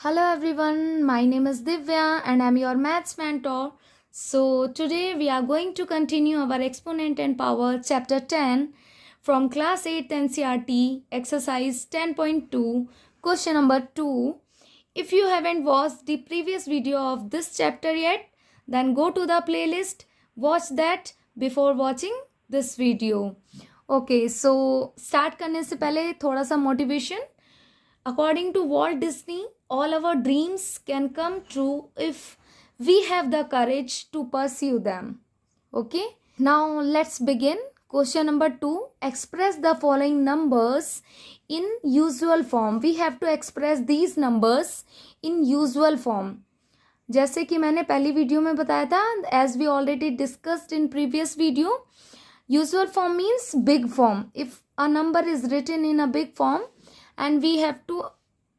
Hello everyone, my name is Divya and I'm your maths mentor. So today we are going to continue our exponent and power chapter 10 from class 8 NCERT exercise 10.2 question number 2. If you haven't watched the previous video of this chapter yet, then go to the playlist, watch that before watching this video. Okay, so start करने से पहले थोड़ा सा motivation. According to Walt Disney, all our dreams can come true if we have the courage to pursue them. Okay, now let's begin. Question number 2. Express the following numbers in usual form. We have to express these numbers in usual form. जैसे कि मैंने पहली video में बताया था, as we already discussed in previous video, usual form means big form. If a number is written in a big form, and we have to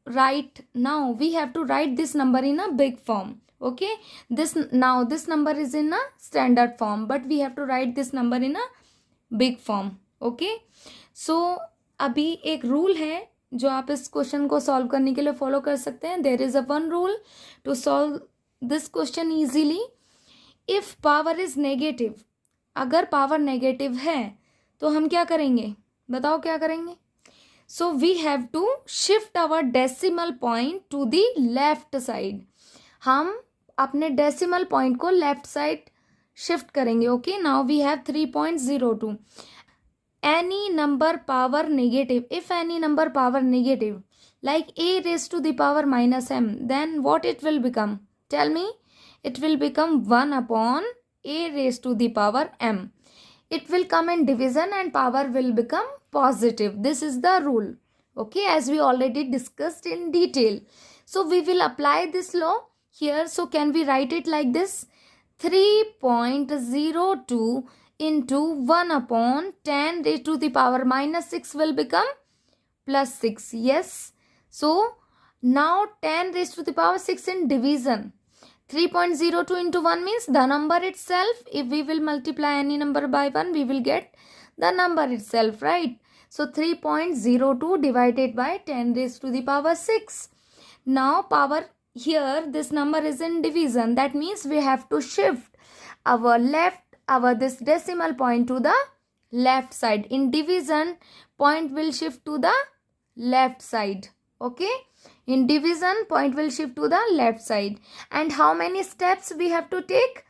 write this number in a big form. Okay, this number is in a standard form, but we have to write this number in a big form. Okay, so अभी एक rule है जो आप इस question को solve करने के लिए फॉलो कर सकते हैं. There is a one rule to solve this question easily. If power is negative, अगर पावर नेगेटिव है तो हम क्या करेंगे, बताओ क्या करेंगे. So we have to shift our decimal point to the left side. हम अपने decimal point को left side shift करेंगे. Okay, now we have 3.02. Any number power negative, if any number power negative like a raised to the power minus m, then what it will become? Tell me. It will become 1 upon a raised to the power m. It will come in division and power will become positive. This is the rule. Okay, as we already discussed in detail. So we will apply this law here. So can we write it like this? 3.02 into 1 upon 10 raised to the power minus 6 will become plus 6. Yes. So now 10 raised to the power 6 in division. 3.02 into 1 means the number itself. If we will multiply any number by 1, we will get the number itself, right? So 3.02 divided by 10 raised to the power 6. Now power here, this number is in division. That means we have to shift this decimal point to the left side. In division, point will shift to the left side. Okay. In division, point will shift to the left side. And how many steps we have to take?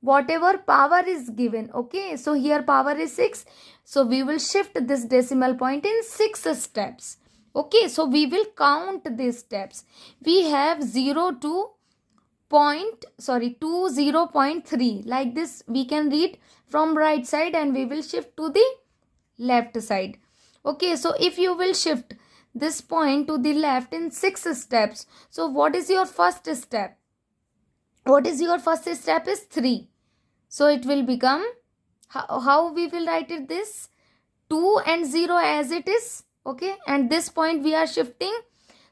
Whatever power is given. Okay, so here power is 6. So we will shift this decimal point in 6 steps. Okay, so we will count these steps. We have 0.3. Like this we can read from right side and we will shift to the left side. Okay, so if you will shift this point to the left in 6 steps. So what is your first step? What is your first step is 3. So it will become, how we will write it this? 2 and 0 as it is. Okay, and this point we are shifting.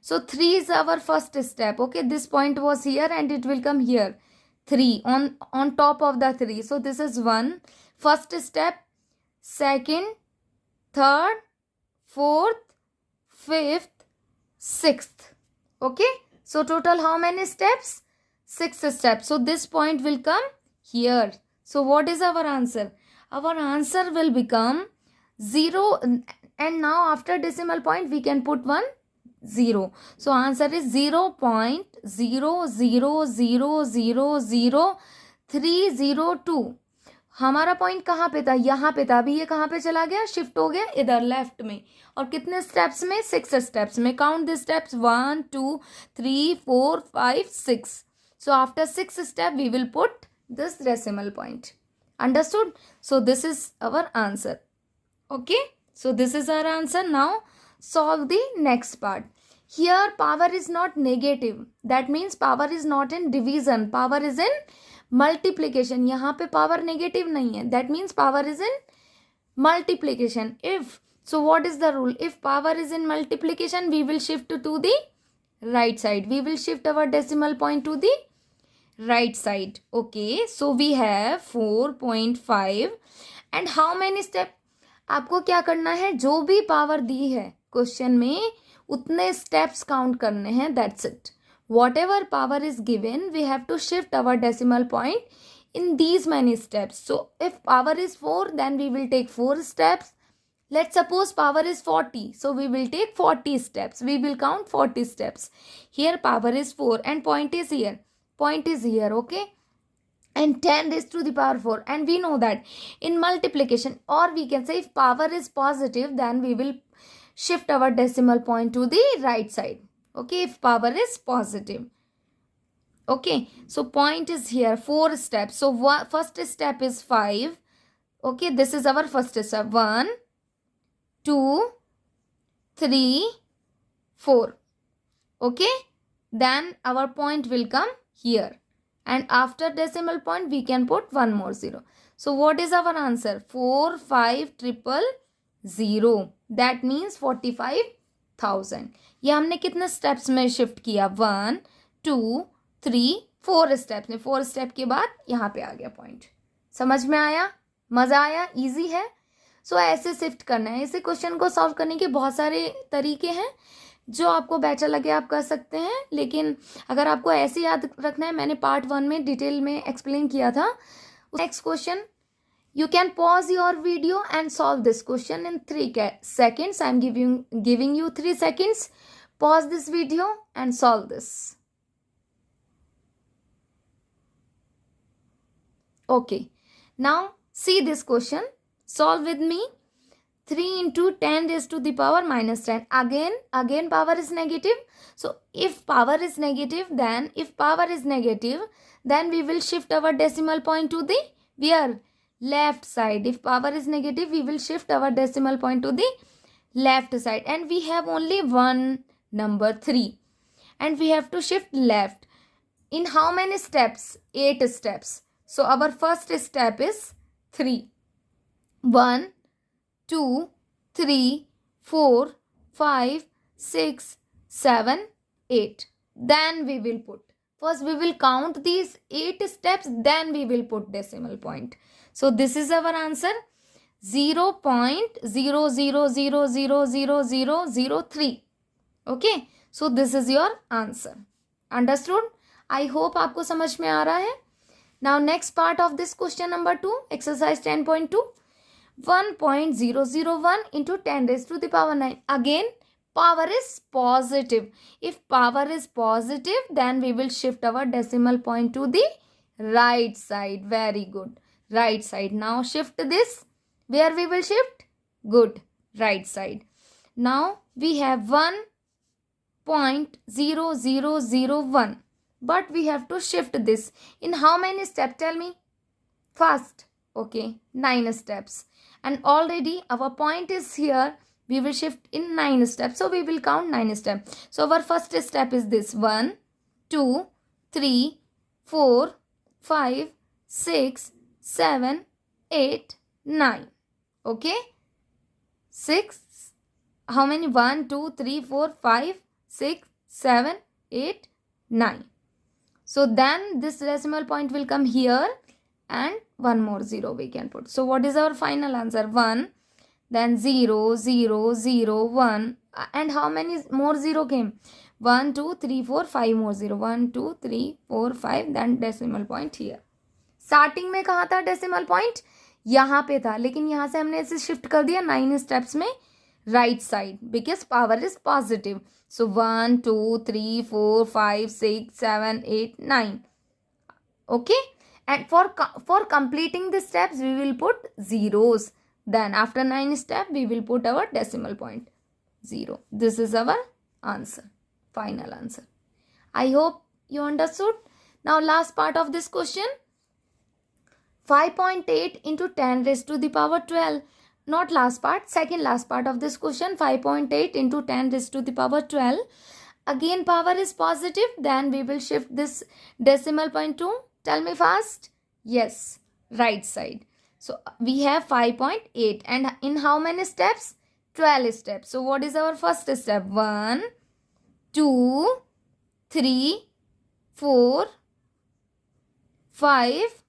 So 3 is our first step. Okay, this point was here and it will come here. 3 on top of the 3. So this is 1. First step, second, third, fourth, 5th, 6th. Okay, so total how many steps? 6 steps. So this point will come here. So what is our answer? Our answer will become 0. And now after decimal point we can put 1 0. So answer is 0.0000302. हमारा point कहाँ पे था? यहाँ पे था. अभी ये कहाँ पे चला गया? शिफ्ट हो गया इधर लेफ्ट में. और कितने स्टेप्स में? 6 स्टेप्स में. Count the steps 1 2 3 4 5 6. So after 6 step we will put this decimal point. Understood? So this is our answer. Okay, so this is our answer. Now solve the next part. Here power is not negative. That means power is not in division. Power is in multiplication. यहाँ पे power negative नहीं है. That means power is in multiplication. So what is the rule? If power is in multiplication, we will shift to the right side. We will shift our decimal point to the right side. Okay, so we have 4.5 and how many step? आपको क्या करना है? जो भी power दी है question में उतने steps count करने हैं. That's it. whatever power is given, we have to shift our decimal point in these many steps. So if power is 4, then we will take 4 steps. Let's suppose power is 40. So we will take 40 steps. We will count 40 steps. Here power is 4 and point is here. Point is here, okay? And 10 raised to the power 4. And we know that in multiplication, or we can say if power is positive, then we will shift our decimal point to the right side. Okay, if power is positive. Okay, so point is here, 4 steps. So first step is 5. Okay, this is our first step. 1, 2, 3, 4. Okay, then our point will come here. And after decimal point, we can put one more 0. So what is our answer? 45,000. That means 45,000. ये हमने कितने steps में shift किया? 1, 2, 3, 4 steps में. 4 step के बाद यहाँ पे आ गया point. समझ में आया? मज़ा आया? Easy है? So ऐसे shift करना है. इसी क्वेश्चन को solve करने के बहुत सारे तरीके हैं. जो आपको बेटर लगे आप कर सकते हैं, लेकिन अगर आपको ऐसे याद रखना है, मैंने पार्ट 1 में डिटेल में एक्सप्लेन किया था. Next question, you can pause your video and solve this question in 3 seconds. I am giving you 3 seconds. Pause this video and solve this. Okay, now see this question. Solve with me. 3 into 10 raised to the power minus 10. Again power is negative. So if power is negative, then we will shift our decimal point to the where? Left side. If power is negative, we will shift our decimal point to the left side. And we have only one number 3. And we have to shift left. In how many steps? 8 steps. So our first step is 3. 1, 2, 3, 4, 5, 6, 7, 8. Then we will put. First we will count these 8 steps. Then we will put decimal point. So this is our answer. 0.00000003. Okay. So this is your answer. Understood? I hope आपको समझ में आ रहा है. Now next part of this question number 2. Exercise 10.2. 1.001 into 10 raised to the power 9. Again, power is positive. If power is positive, then we will shift our decimal point to the right side. Very good. Right side. Now shift this. Where we will shift? Good. Right side. Now we have 1.0001. But we have to shift this. In how many steps? Tell me. Fast. Okay. 9 steps. And already our point is here. We will shift in 9 steps. So we will count 9 steps. So our first step is this. 1, 2, 3, 4, 5, 6, 7, 8, 9. Okay. 6. How many? 1, 2, 3, 4, 5, 6, 7, 8, 9. So then this decimal point will come here. And one more 0 we can put. So what is our final answer? 1, then 0, 0, 0, 1. And how many more 0 came? 1, 2, 3, 4, 5 more 0. 1, 2, 3, 4, 5. Then decimal point here. Starting में कहाँ था decimal point? यहाँ पे था. लेकिन यहाँ से हमने इसे shift कर दिया 9 steps में right side. Because power is positive. So 1, 2, 3, 4, 5, 6, 7, 8, 9. Okay. And for completing the steps, we will put zeros. Then after 9 steps, we will put our decimal point. 0. This is our answer. Final answer. I hope you understood. Now last part of this question. 5.8 into 10 raised to the power 12. Not last part. Second last part of this question. 5.8 into 10 raised to the power 12. Again power is positive. Then we will shift this decimal point to. Tell me fast. Yes, right side. So we have 5.8 and in how many steps? 12 steps. So what is our first step? 1, 2, 3, 4, 5,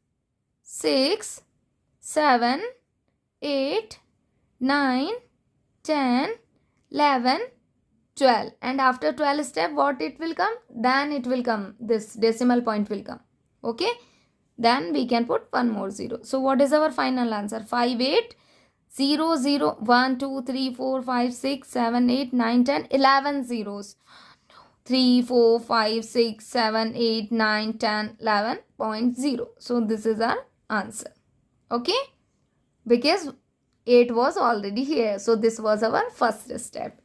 6, 7, 8, 9, 10, 11, 12, and after 12 step what it will come, then it will come, this decimal point will come. Okay, then we can put one more zero. So what is our final answer? 5 8 0 0 1 2 3 4 5 6 7 8 9 10 11 zeros. 3 4 5 6 7 8 9 10 11.0. So this is our answer. Okay, because 8 was already here, so this was our first step.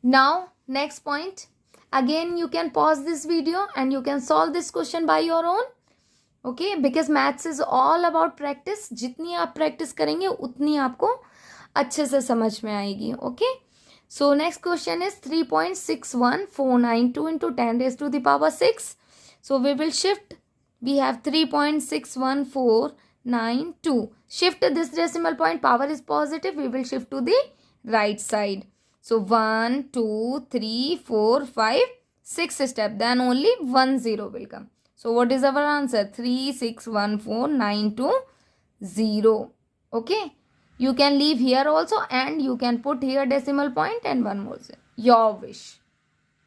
Now next point, again you can pause this video and you can solve this question by your own. Okay, because maths is all about practice. जितनी आप practice करेंगे उतनी आपको अच्छे से समझ में आएगी. Okay, so next question is 3.61492 into 10 raised to the power 6. So we will shift. We have 3.61492. Shift this decimal point. Power is positive. We will shift to the right side. So 1, 2, 3, 4, 5, 6 step. Then only 1 0 will come. So what is our answer? 3614920. Okay. You can leave here also and you can put here decimal point and one more zero. Your wish.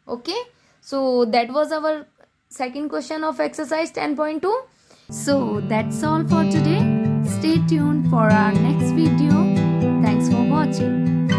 Okay. So that was our second question of exercise 10.2. So that's all for today. Stay tuned for our next video. Thanks for watching.